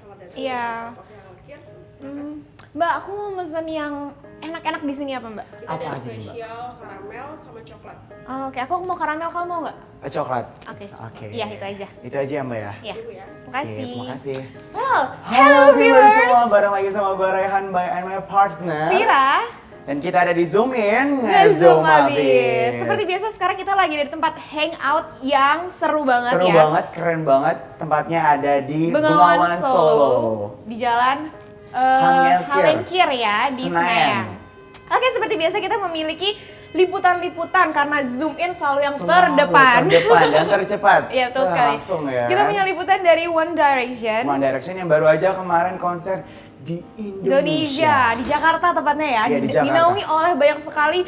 Selamat datang di Iya. Rasa Coffee Alkir. Silakan. Mbak, aku mau mesen yang enak-enak di sini apa, Mbak? Kita Apa ada aja nih, Mbak? spesial karamel sama coklat. Oh, oke, aku mau karamel, kamu mau nggak? Coklat. Oke. Oke. Iya, itu aja. Itu aja ya, Mbak ya. Iya. Ibu ya. Terima kasih. Sip, terima kasih. Well, Halo viewers semua, bareng lagi sama gue Rehan by and my partner. Vira. Dan kita ada di Zoom In, Nge-zoom nge-zoom habis. Seperti biasa sekarang kita lagi di tempat hangout yang seru banget Seru ya. banget, keren banget. Tempatnya ada di Bengawan Bengawan Solo. Solo. Di jalan Hangengkir. Hangengkir ya di Senayan. Senayan. Oke, seperti biasa kita memiliki liputan-liputan karena Zoom In selalu yang Selalu terdepan. terdepan dan tercepat. Iya, betul Wah, sekali. Langsung ya. Kita punya liputan dari One Direction. One Direction yang baru aja kemarin konser di Indonesia, di Jakarta tepatnya ya, Iya, di Jakarta. dinaungi oleh banyak sekali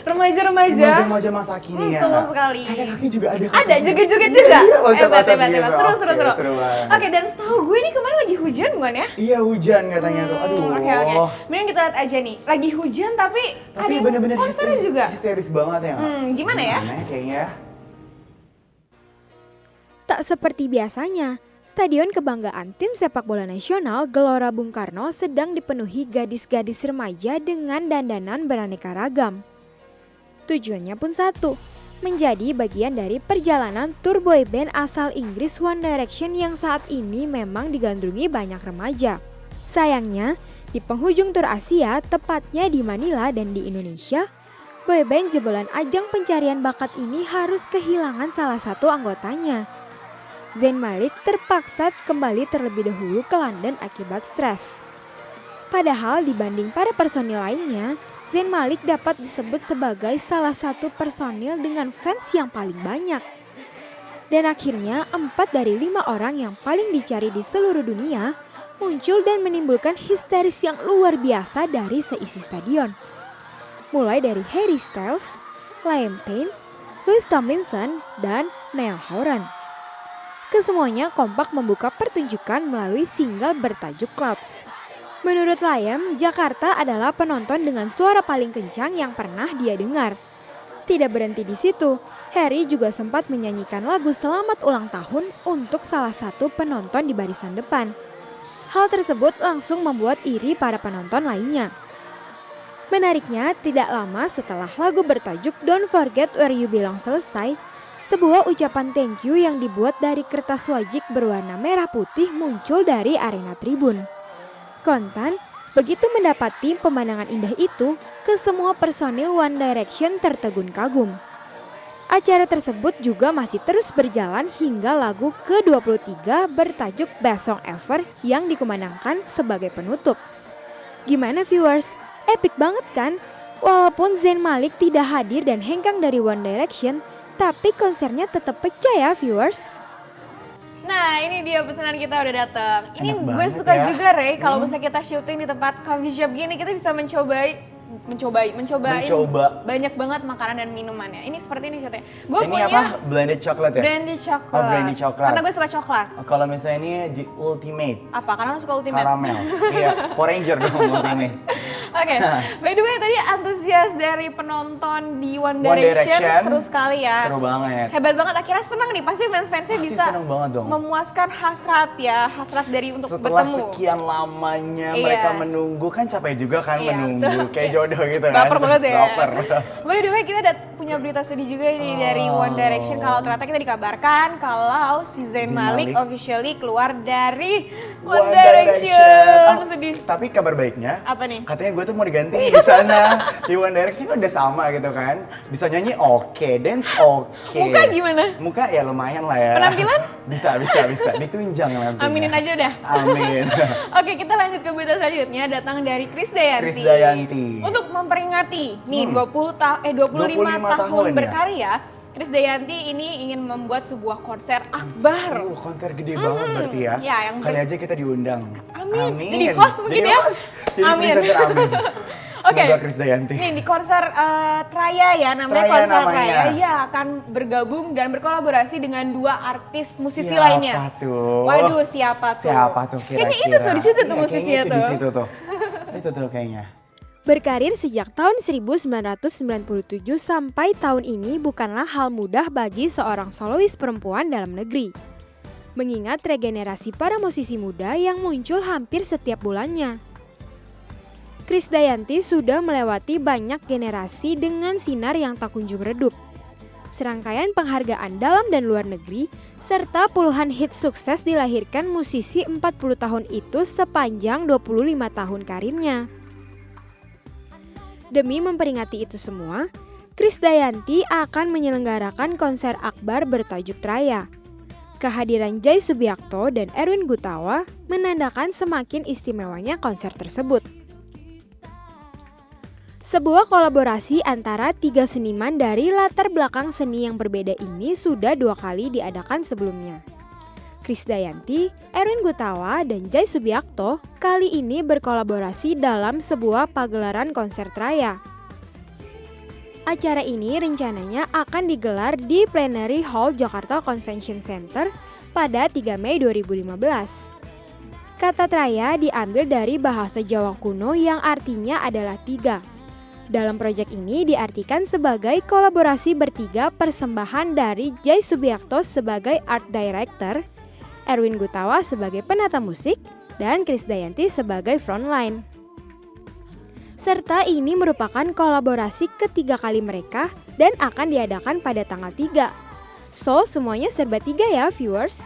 remaja-remaja. Remaja-remaja masa kini ya. Betul sekali. Kakek-kakek juga ada. Ada joget-joget juga. Iya, loncat-loncat Hebat, gitu. seru, Oke, seru, seru. seru banget. Oke, dan setahu gue nih kemarin lagi hujan bukan ya? Iya, hujan katanya tuh. Aduh. Oke, oke. Mending kita lihat aja nih, lagi hujan tapi ada Tapi yang bener-bener konser histeris, juga. histeris banget ya. nggak? Gimana ya? Kayaknya. Tak seperti biasanya, Stadion Kebanggaan Tim Sepak Bola Nasional Gelora Bung Karno sedang dipenuhi gadis-gadis remaja dengan dandanan beraneka ragam. Tujuannya pun satu, menjadi bagian dari perjalanan tour boyband asal Inggris One Direction yang saat ini memang digandrungi banyak remaja. Sayangnya, di penghujung tur Asia, tepatnya di Manila dan di Indonesia, boyband jebolan ajang pencarian bakat ini harus kehilangan salah satu anggotanya. Zayn Malik terpaksa kembali terlebih dahulu ke London akibat stres. Padahal dibanding para personil lainnya, Zayn Malik dapat disebut sebagai salah satu personil dengan fans yang paling banyak. Dan akhirnya 4 dari 5 orang yang paling dicari di seluruh dunia muncul dan menimbulkan histeris yang luar biasa dari seisi stadion. Mulai dari Harry Styles, Liam Payne, Louis Tomlinson, dan Niall Horan. Kesemuanya kompak membuka pertunjukan melalui single bertajuk Clouds. Menurut Liam, Jakarta adalah penonton dengan suara paling kencang yang pernah dia dengar. Tidak berhenti di situ, Harry juga sempat menyanyikan lagu selamat ulang tahun untuk salah satu penonton di barisan depan. Hal tersebut langsung membuat iri para penonton lainnya. Menariknya, tidak lama setelah lagu bertajuk Don't Forget Where You Belong selesai, sebuah ucapan thank you yang dibuat dari kertas wajik berwarna merah putih muncul dari arena tribun. Kontan, begitu mendapati pemandangan indah itu, kesemua personil One Direction tertegun kagum. Acara tersebut juga masih terus berjalan hingga lagu ke-23 bertajuk Best Song Ever yang dikumandangkan sebagai penutup. Gimana viewers? Epic banget kan? Walaupun Zayn Malik tidak hadir dan hengkang dari One Direction, tapi konsernya tetap pecah ya viewers. Nah, ini dia pesanan kita udah datang. Ini Enak gue banget suka ya. juga, Rey, kalau misalnya kita syuting di tempat coffee shop gini, kita bisa mencoba Mencoba. banyak banget makanan dan minumannya. Ini seperti ini contohnya. Gue Ini punya apa? Blended chocolate ya? brandy coklat. Oh, brandy coklat. Karena gue suka coklat. Kalau misalnya ini di Ultimate. Apa? Karena lo suka ultimate. Karamel. Iya, Power Ranger dong Ultimate. Oke, by the way tadi antusias dari penonton di One One Direction Direction. seru sekali ya. Seru banget. Hebat banget, akhirnya senang nih, pasti fans-fansnya Pasti bisa seneng banget dong. memuaskan hasrat ya, hasrat dari untuk Setelah bertemu. sekian lamanya Iya. mereka menunggu, kan capek juga kan Iya, menunggu. betul. Kayak jodoh gitu kan. Baper banget ya. Baper. By the way, kita ada punya berita sedih juga nih dari One Direction. Kalau ternyata kita dikabarkan kalau si Zayn Zayn Malik Malik officially keluar dari One One Direction. Oh, Sedih. tapi kabar baiknya, Apa nih? katanya gue tuh mau diganti di sana. Di One Direction kan udah sama gitu kan. Bisa nyanyi oke, dance oke. Muka gimana? Muka ya lumayan lah ya. Penampilan? Bisa. Ditunjang nantinya. Aminin aja udah. Amin. Oke, kita lanjut ke berita selanjutnya, datang dari Krisdayanti. Krisdayanti. Untuk memperingati nih 25 tahun tahun ya? berkarya, Krisdayanti ini ingin membuat sebuah konser akbar. Konser gede banget berarti ya. Ya, yang Kali aja kita diundang. Amin. Jadi host mungkin Jadi ya? host. Jadi Amin. presenter, amin. Oke. Semoga Krisdayanti. Nih di konser Traya ya, namanya Traya konser namanya. Traya, ya akan bergabung dan berkolaborasi dengan 2 artis musisi Siapa lainnya. tuh? Waduh, siapa tuh? Siapa tuh kira-kira? Kayaknya itu tuh di situ tuh Iya, musisinya kayaknya itu tuh. di situ tuh. Itu tuh kayaknya. Berkarir sejak tahun 1997 sampai tahun ini bukanlah hal mudah bagi seorang solois perempuan dalam negeri. mengingat regenerasi para musisi muda yang muncul hampir setiap bulannya. Krisdayanti sudah melewati banyak generasi dengan sinar yang tak kunjung redup. Serangkaian penghargaan dalam dan luar negeri, serta puluhan hit sukses dilahirkan musisi 40 tahun itu sepanjang 25 tahun karirnya. Demi memperingati itu semua, Krisdayanti akan menyelenggarakan konser akbar bertajuk Traya. Kehadiran Jai Subiakto dan Erwin Gutawa menandakan semakin istimewanya konser tersebut. Sebuah kolaborasi antara 3 seniman dari latar belakang seni yang berbeda ini sudah 2 kali diadakan sebelumnya. Krisdayanti, Erwin Gutawa, dan Jai Subiakto kali ini berkolaborasi dalam sebuah pagelaran konser Traya. Acara ini rencananya akan digelar di Plenary Hall Jakarta Convention Center pada 3 Mei 2015. Kata Traya diambil dari bahasa Jawa kuno yang artinya adalah 3. Dalam proyek ini diartikan sebagai kolaborasi bertiga persembahan dari Jai Subiakto sebagai art director, Erwin Gutawa sebagai penata musik, dan Krisdayanti sebagai frontline. Serta ini merupakan kolaborasi ketiga kali mereka dan akan diadakan pada tanggal 3. So, semuanya serba 3 ya viewers.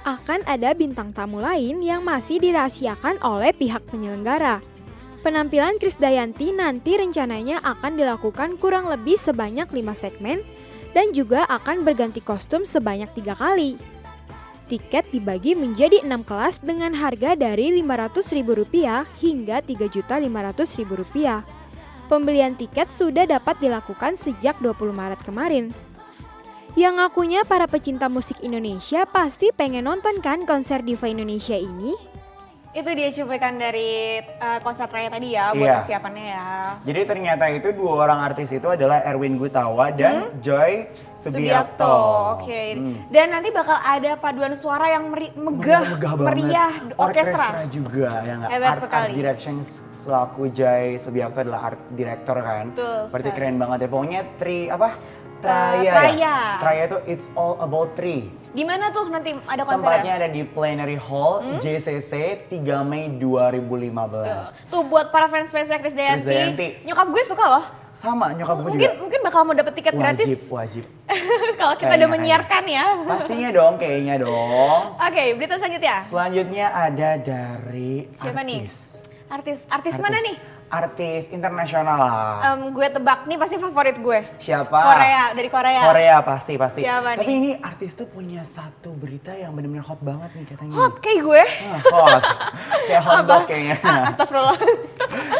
Akan ada bintang tamu lain yang masih dirahasiakan oleh pihak penyelenggara. Penampilan Krisdayanti nanti rencananya akan dilakukan kurang lebih sebanyak 5 segmen dan juga akan berganti kostum sebanyak 3 kali. Tiket dibagi menjadi 6 kelas dengan harga dari Rp500.000 hingga Rp3.500.000. Pembelian tiket sudah dapat dilakukan sejak 20 Maret kemarin. Yang ngakunya para pecinta musik Indonesia pasti pengen nonton kan konser diva Indonesia ini? Itu dia cuplikan dari konser Traya tadi ya, buat Iya. persiapannya ya. Jadi ternyata itu 2 orang artis itu adalah Erwin Gutawa dan Joy Subiakto. Oke. Dan nanti bakal ada paduan suara yang megah, meriah, orkestra. juga ya nggak? Hebat Art sekali. direction selaku Joy Subiakto adalah art director kan. Betul Berarti sekali. keren banget ya. Pokoknya Traya. ya? Traya itu it's all about three. Di mana tuh nanti ada konsernya? Tempatnya ada di Plenary Hall JCC 3 Mei 2015. Tuh buat para fans-fansnya Krisdayanti. Krisdayanti. Nyokap gue suka loh. Sama nyokap gue juga. Mungkin bakal mau dapet tiket gratis Wajib. kalau kita udah Kayaknya. menyiarkan ya. Pastinya dong, kayaknya dong. Oke, berita selanjutnya. Selanjutnya ada dari Siapa nih? artis. Artis mana nih? Artis internasional lah. Gue tebak nih pasti favorit gue. Siapa? Dari Korea. Korea pasti. Siapa Tapi nih? ini artis tuh punya satu berita yang benar-benar hot banget nih katanya. Hot kayak gue. Hot. Kayak hotdog kayaknya. Astagfirullah.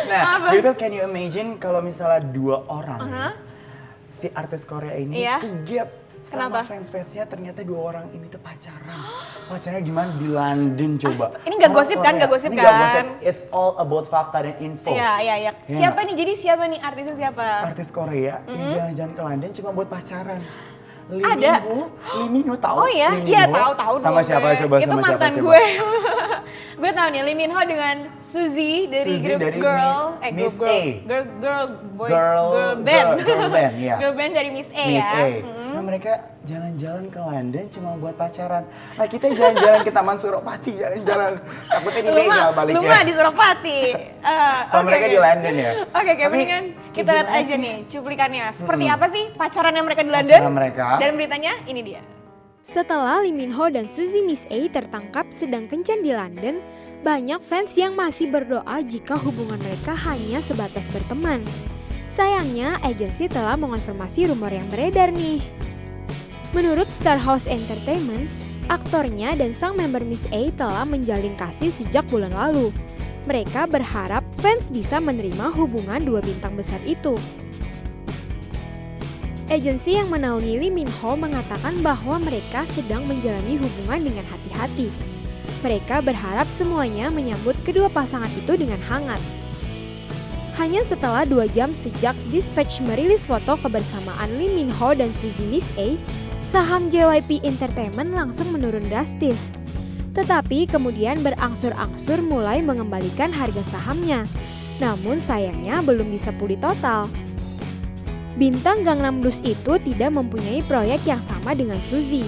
Nah, Apa? jadi tuh can you imagine kalau misalnya 2 orang si artis Korea ini Iya. tuh gap sama Kenapa? fans-fansnya ternyata 2 orang ini tuh pacaran. Pacarnya di mana? Di London coba. Ini nggak Orang gosip kan? Korea. Nggak gosip Ini nggak kan? gosip. It's all about fakta dan info. Iya. Ya Siapa nggak? nih? Jadi siapa nih artisnya siapa? Artis Korea yang jalan-jalan ke London cuma buat pacaran. Ada. Lee Min Ho tahu? Oh iya, Lee Min iya Ho? tahu Sama dong siapa gue. coba? Itu Sama siapa mantan coba? gue. Gue tahu nih Lee Min Ho dengan Suzy dari Suzy grup dari Miss girl, A. girl band. Girl band, iya. Girl band dari Miss A Miss ya. A. Nah mereka jalan-jalan ke London cuma buat pacaran. Nah kita jalan-jalan ke Taman Suropati, jalan-jalan. Takutnya dilegal baliknya. Lu mah di Suropati. Sama mereka di London ya. Oke, Tapi, mendingan kita lihat gimana aja sih? nih cuplikannya. Seperti apa sih pacaran yang mereka di London? Pacaran mereka. Dan beritanya ini dia. Setelah Lee Min Ho dan Suzy Miss A tertangkap sedang kencan di London, banyak fans yang masih berdoa jika hubungan mereka hanya sebatas berteman. Sayangnya, agensi telah mengonfirmasi rumor yang beredar nih. Menurut Star House Entertainment, aktornya dan sang member Miss A telah menjalin kasih sejak bulan lalu. Mereka berharap fans bisa menerima hubungan 2 bintang besar itu. Agensi yang menaungi Lee Min Ho mengatakan bahwa mereka sedang menjalani hubungan dengan hati-hati. Mereka berharap semuanya menyambut kedua pasangan itu dengan hangat. Hanya setelah 2 jam sejak Dispatch merilis foto kebersamaan Lee Min Ho dan Suzy Miss A, saham JYP Entertainment langsung menurun drastis. Tetapi kemudian berangsur-angsur mulai mengembalikan harga sahamnya. Namun sayangnya belum bisa pulih total. Bintang Gangnam Blues itu tidak mempunyai proyek yang sama dengan Suzy.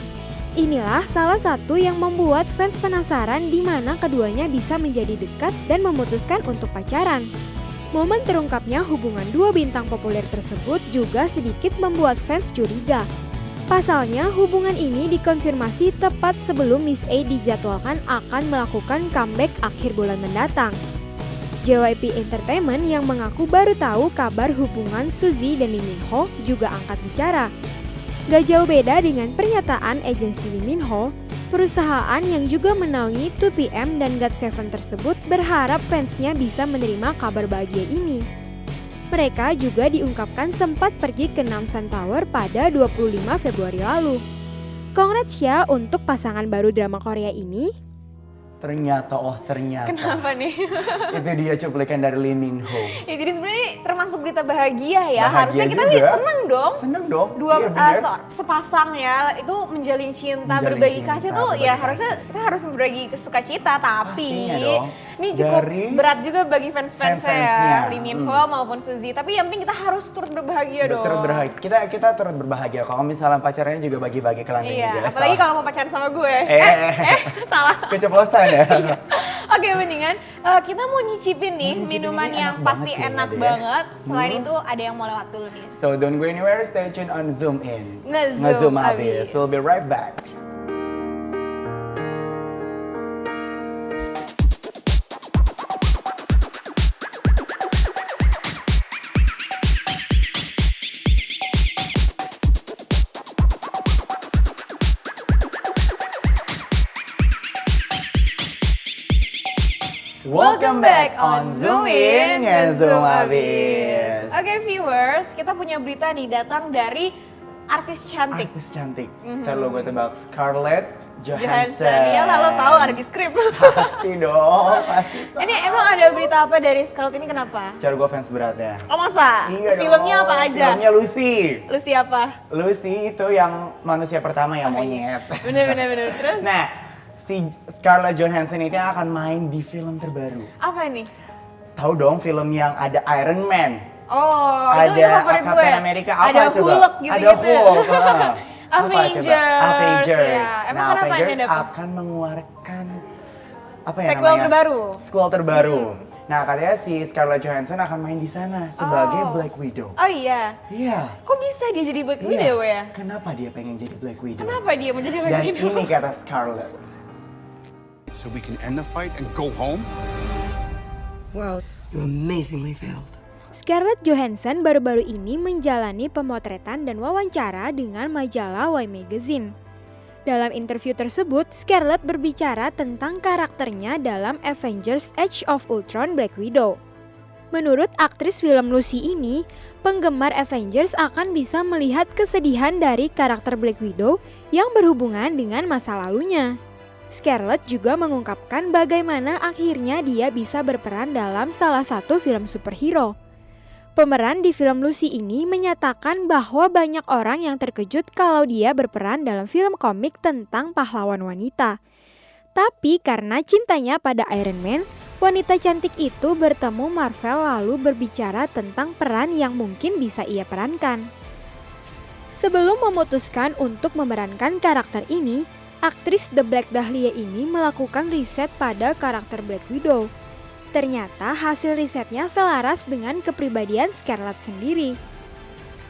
Inilah salah satu yang membuat fans penasaran di mana keduanya bisa menjadi dekat dan memutuskan untuk pacaran. Momen terungkapnya hubungan dua bintang populer tersebut juga sedikit membuat fans curiga. Pasalnya, hubungan ini dikonfirmasi tepat sebelum Miss A dijadwalkan akan melakukan comeback akhir bulan mendatang. JYP Entertainment yang mengaku baru tahu kabar hubungan Suzy dan Lee Min Ho juga angkat bicara. Gak jauh beda dengan pernyataan agensi Lee Min Ho, perusahaan yang juga menaungi 2PM dan GOT7 tersebut berharap fansnya bisa menerima kabar bahagia ini. Mereka juga diungkapkan sempat pergi ke Namsan Tower pada 25 Februari lalu. Congrats ya untuk pasangan baru drama Korea ini. Ternyata. Kenapa nih? Itu dia cuplikan dari Lee Min Ho. Ya, jadi sebenarnya ini termasuk berita bahagia ya. Bahagia Harusnya kita juga. sih seneng dong. Seneng dong. Dua Iya, bener. sepasang ya itu menjalin cinta, Menjalin berbagi cinta, kasih tuh berbagi ya kasih. harusnya kita harus berbagi sukacita, tapi Pastinya dong. ini cukup Dari berat juga bagi fans-fansnya fans-fansnya. ya, Lee Min Ho maupun Suzy. Tapi yang penting kita harus turut berbahagia dong. Turut berbahagia. Kita turut berbahagia. Kalau misalnya pacarnya juga bagi-bagi ke London Iya, juga. apalagi kalau mau pacaran sama gue. Salah. Keceplosan ya. Oke, mendingan kita mau nyicipin nih Nyicipin minuman ini yang enak pasti banget ya, enak Nade ya. banget. Selain itu ada yang mau lewat dulu nih. So don't go anywhere, stay tuned on Zoom In. Nge-zoom abis. abis. We'll be right back. Welcome back on Zoom In, Nge-zoom abis. Oke viewers, kita punya berita nih datang dari artis cantik. Artis cantik. Ntar lo gue tebak Scarlett Johansson. Johansson. Ya lah lo tahu ada di skrip. Pasti dong, pasti. Ini emang ada berita apa dari Scarlett ini kenapa? Secara gue fans beratnya. Oh masa? Iya dong. Filmnya apa aja? Filmnya Lucy. Lu siapa? Lucy itu yang manusia pertama yang monyet. Bener. Terus? Nah, si Scarlett Johansson itu yang akan main di film terbaru. Apa nih? Tahu dong film yang ada Iron Man, Oh, itu ada favorit gue. Captain America, apa Ada coba? Hulk gitu-gitu Ada ya. Hulk. Apa coba? Avengers, Avengers. ya. Emang Nah, kenapa Avengers ini ada apa? akan mengeluarkan apa ya Sequel namanya? terbaru. Sequel terbaru. Nah, katanya si Scarlett Johansson akan main di sana sebagai Oh. Black Widow. Oh iya. Iya. Kok bisa dia jadi Black Iya. Widow ya? Kenapa dia pengen jadi Black Widow? Kenapa dia menjadi Black Dan Widow? ini kata Scarlett. So we can end the fight and go home? Well, you amazingly failed. Scarlett Johansson baru-baru ini menjalani pemotretan dan wawancara dengan majalah Y Magazine. Dalam interview tersebut, Scarlett berbicara tentang karakternya dalam Avengers Age of Ultron Black Widow. Menurut aktris film Lucy ini, penggemar Avengers akan bisa melihat kesedihan dari karakter Black Widow yang berhubungan dengan masa lalunya. Scarlett juga mengungkapkan bagaimana akhirnya dia bisa berperan dalam salah satu film superhero. Pemeran di film Lucy ini menyatakan bahwa banyak orang yang terkejut kalau dia berperan dalam film komik tentang pahlawan wanita. Tapi karena cintanya pada Iron Man, wanita cantik itu bertemu Marvel lalu berbicara tentang peran yang mungkin bisa ia perankan. Sebelum memutuskan untuk memerankan karakter ini, aktris The Black Dahlia ini melakukan riset pada karakter Black Widow. Ternyata hasil risetnya selaras dengan kepribadian Scarlett sendiri.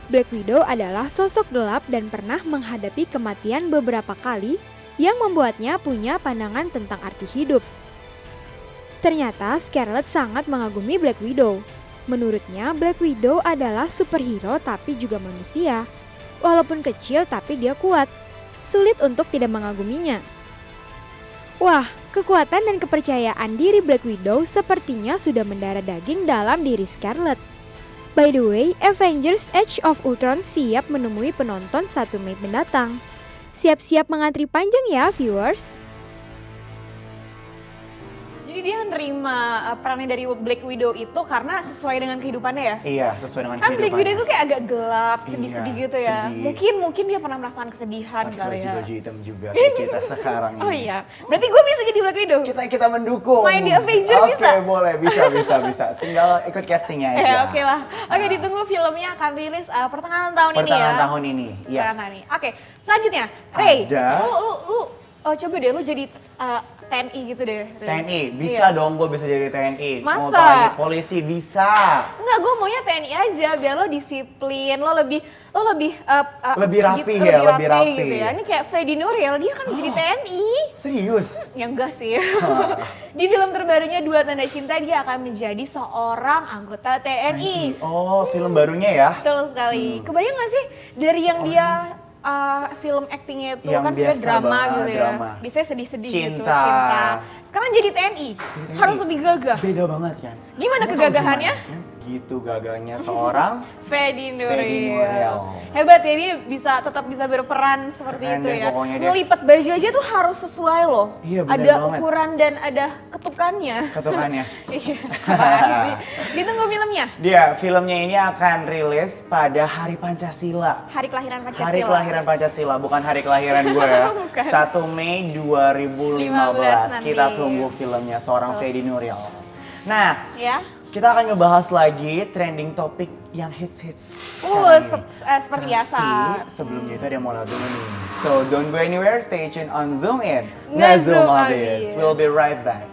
Black Widow adalah sosok gelap dan pernah menghadapi kematian beberapa kali yang membuatnya punya pandangan tentang arti hidup. Ternyata Scarlett sangat mengagumi Black Widow. Menurutnya Black Widow adalah superhero tapi juga manusia. Walaupun kecil tapi dia kuat. Sulit untuk tidak mengaguminya. Wah, kekuatan dan kepercayaan diri Black Widow sepertinya sudah mendarah daging dalam diri Scarlett. By the way, Avengers Age of Ultron siap menemui penonton 1 Mei mendatang. Siap-siap mengantri panjang ya viewers. Jadi dia nerima perannya dari Black Widow itu karena sesuai dengan kehidupannya ya? Iya, sesuai dengan Kan Black kehidupan. Widow itu kayak agak gelap, sedih-sedih Iya, gitu ya. sedih. Mungkin dia pernah merasakan kesedihan Pakai kali ya. baju-baju hitam juga kayak kita sekarang ini. Oh iya, berarti gue bisa jadi Black Widow? Kita mendukung. Main di Avengers bisa? Oke, boleh, bisa. Tinggal ikut castingnya aja. Ya oke lah. Oke, ditunggu filmnya akan rilis pertengahan tahun ini ya. Pertengahan tahun ini. Yes. Pertengahan tahun ini. Oke, Selanjutnya, Ray, Ada. lu coba deh lu jadi TNI gitu deh. Ray. TNI, bisa Iya. dong gue bisa jadi TNI. Mau Masa? apalagi polisi, bisa. Enggak, gue maunya TNI aja biar lo disiplin, lo lebih Lebih rapi gitu, ya, lebih rapi. gitu ya. Ini kayak Fedi Nuril, dia kan jadi TNI. Serius? Ya enggak sih. Di film terbarunya Dua Tanda Cinta dia akan menjadi seorang anggota TNI. Oh, film barunya ya? Betul sekali. Kebayang gak sih dari yang dia film actingnya itu Yang kan sebenarnya biasa drama banget, gitu ya. drama. Biasanya sedih-sedih gitu, Cinta. cinta. Sekarang jadi TNI, harus lebih gagah. Beda banget kan? Gimana Kamu tahu kegagahannya? gimana, kan? Gitu gagahnya seorang Fedi Fedi Nuril. Nuril. Hebat ya, dia tetap bisa berperan seperti Keren itu deh ya. pokoknya dia. Ngelipat baju aja tuh harus sesuai loh. Iya, bener ada banget. ukuran dan ada ketukannya. ketukannya. Iya, apaan sih? Ditunggu filmnya. Filmnya ini akan rilis pada Hari Pancasila. Hari kelahiran Pancasila. Hari kelahiran Pancasila, bukan hari kelahiran gue ya. Bukan. 1 Mei 2015. 15 Kita nanti. tunggu filmnya seorang Fedi Nuril. Nah, Ya. kita akan ngebahas lagi trending topik yang hits-hits. sekarang ini. Seperti biasa. Tapi sebelumnya itu ada yang mau lagu nih. So don't go anywhere, stay tuned on Zoom In. Nge-zoom Abis. abis. We'll be right back.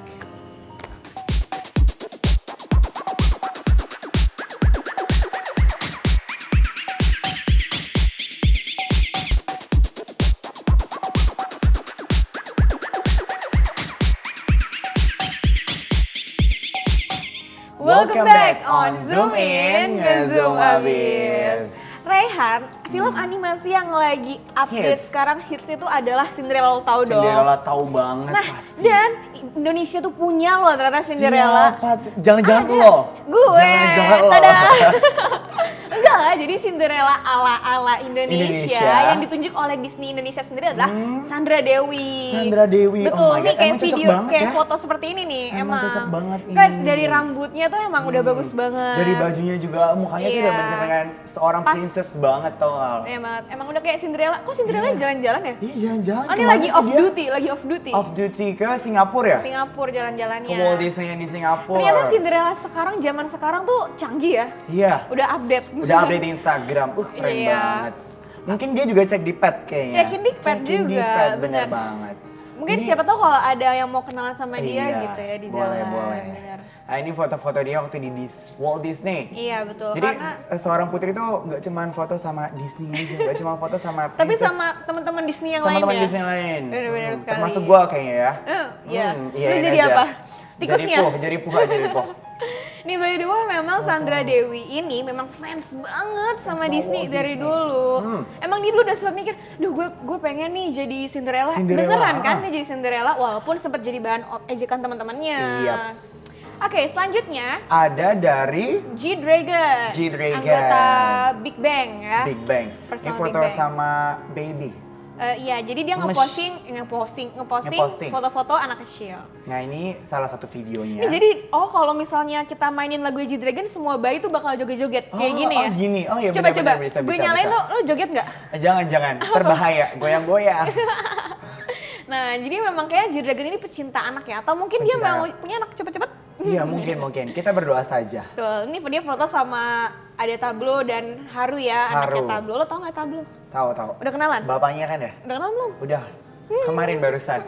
Welcome back on Zoom In, Nge-zoom abis. Raihan, film animasi yang lagi update Hits. sekarang hits itu adalah Cinderella, lo tau dong. Cinderella tahu banget Nah, pasti. dan Indonesia tuh punya loh ternyata Cinderella. Siapa? Jangan-jangan Ada. lo. Gue. Jangan-jangan lo. Tada. Enggak lah, jadi Cinderella ala Indonesia Indonesia. yang ditunjuk oleh Disney Indonesia sendiri adalah Sandra Dewi. Sandra Dewi, Betul, oh my nih God, kayak emang cocok video, banget kayak ya. foto seperti ini nih, Emang cocok banget Kan ini. dari rambutnya tuh emang udah bagus banget. Dari bajunya juga, mukanya tuh Iya. udah bener-bener seorang Pas. princess banget tau gak? Emang udah kayak Cinderella. Kok Cinderella jalan-jalan ya? Iya jalan-jalan. Oh, ini kemana lagi sih off dia? duty, lagi off duty. Off duty ke Singapura ya? Singapura jalan-jalannya. Ke Walt Disney yang di Singapura. Ternyata Cinderella zaman sekarang tuh canggih ya. Iya. Udah update. Udah update di Instagram. Keren Iya. banget. Mungkin dia juga cek di pet kayaknya. Cekin di pet Cekin di juga, pet, bener bener. banget. Mungkin Ini- siapa tahu kalau ada yang mau kenalan sama dia Iya, gitu ya di boleh, jalan. boleh. Bener. Nah ini foto-foto dia waktu di Walt Disney. Iya betul. Jadi Karena seorang putri itu nggak cuma foto sama Disney aja, nggak cuma foto sama tapi princess, sama teman-teman Disney yang lain teman-teman ya. Disney lain. Bener-bener sekali. Termasuk gua kayaknya ya. Iya. Iya, Lu iya jadi aja. apa? Tikusnya? Jadi puh aja, jadi puh. Nih by the way memang Sandra Dewi ini memang fans banget sama sama Disney Walt dari Disney. dulu. Emang dia dulu udah sempat mikir, duh gue pengen nih jadi Cinderella. Cinderella, Beneran kan ah. dia jadi Cinderella walaupun sempat jadi bahan ejekan teman-temannya. Iya. Oke, selanjutnya Ada dari G-Dragon. G-Dragon. Anggota Big Bang ya. Big Bang. Ini Personal foto Big Bang. sama baby. Iya, jadi dia Nge-posting. ngeposting foto-foto anak kecil. Nah ini salah satu videonya. Ini jadi, kalau misalnya kita mainin lagu G-Dragon, semua bayi tuh bakal joget-joget kayak gini ya. Oh gini, oh iya Coba, benar-benar bisa, gue bisa, nyalain bisa. lo joget nggak? Jangan, terbahaya, goyang-goyang. Nah, jadi memang kayak G-Dragon ini pecinta anak ya, atau mungkin dia Pecinta mau anak. punya anak cepet-cepet. Iya mungkin, kita berdoa saja. Tuh, ini dia foto sama ada Tablo dan Haru ya, anaknya Haru. Tablo. Lo tau nggak Tablo? Tahu. Udah kenalan? Bapaknya kan ya? Udah kenalan belum? Udah, kemarin barusan.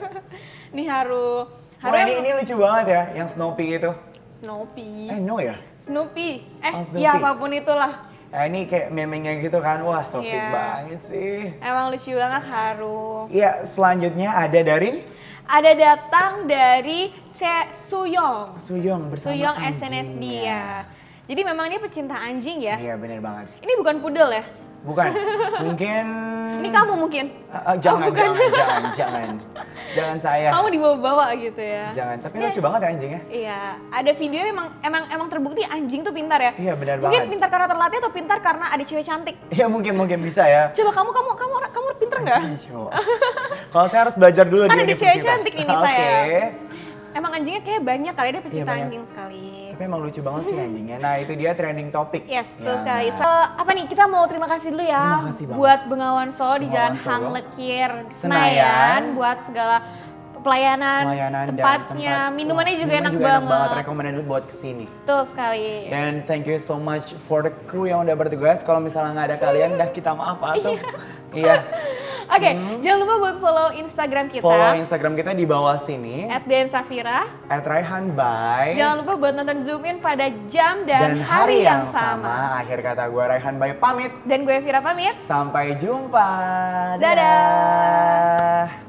Nih Haru. Haru Wah emang- ini lucu banget ya, yang Snoopy itu. Snoopy. No ya? Snoopy. Oh, Snoopy. Ya apapun itulah. Nah ini kayak memengnya gitu kan, wah so sweet Iya. banget sih. Emang lucu banget Haru. Iya, selanjutnya ada dari Ada datang dari Suyong. Suyong bersama Suyong anjingnya. SNSD ya. Jadi memang dia pecinta anjing ya. Iya bener banget. Ini bukan pudel ya? Bukan, mungkin... Ini kamu mungkin? Jangan, bukan. jangan saya. Kamu dibawa-bawa gitu ya? Jangan, tapi Ini- lucu banget ya anjingnya. Iya, ada video emang terbukti anjing tuh pintar ya. Iya, benar Mungkin banget. pintar karena terlatih atau pintar karena ada cewek cantik. Iya mungkin bisa ya. Coba kamu pintar nggak? Coba. Kalau saya harus belajar dulu Kan di ada universitas. cewek cantik nih Nisa ya. Oke. Emang anjingnya kayak banyak kali dia pecinta banyak. anjing sekali. Tapi emang lucu banget sih anjingnya. Nah itu dia trending topik. Yes, betul Ya. sekali. Apa nih, kita mau terima kasih dulu ya Terima kasih banget. buat Bengawan Solo di Jalan Bengawan Hang Solo. Lekir Senayan. Senayan buat segala pelayanan dan tempatnya, minumannya juga enak enak banget. Recommended buat kesini. Betul sekali. Dan thank you so much for the crew yang udah bertugas. Kalau misalnya nggak ada kalian, dah kita maaf atau iya. Oke, jangan lupa buat follow Instagram kita. Follow Instagram kita di bawah sini. @dnsafira. @raihanbay. Jangan lupa buat nonton Zoom In pada jam dan hari yang sama. Akhir kata gue Raihan Bay pamit. Dan gue Vira pamit. Sampai jumpa. Dadah.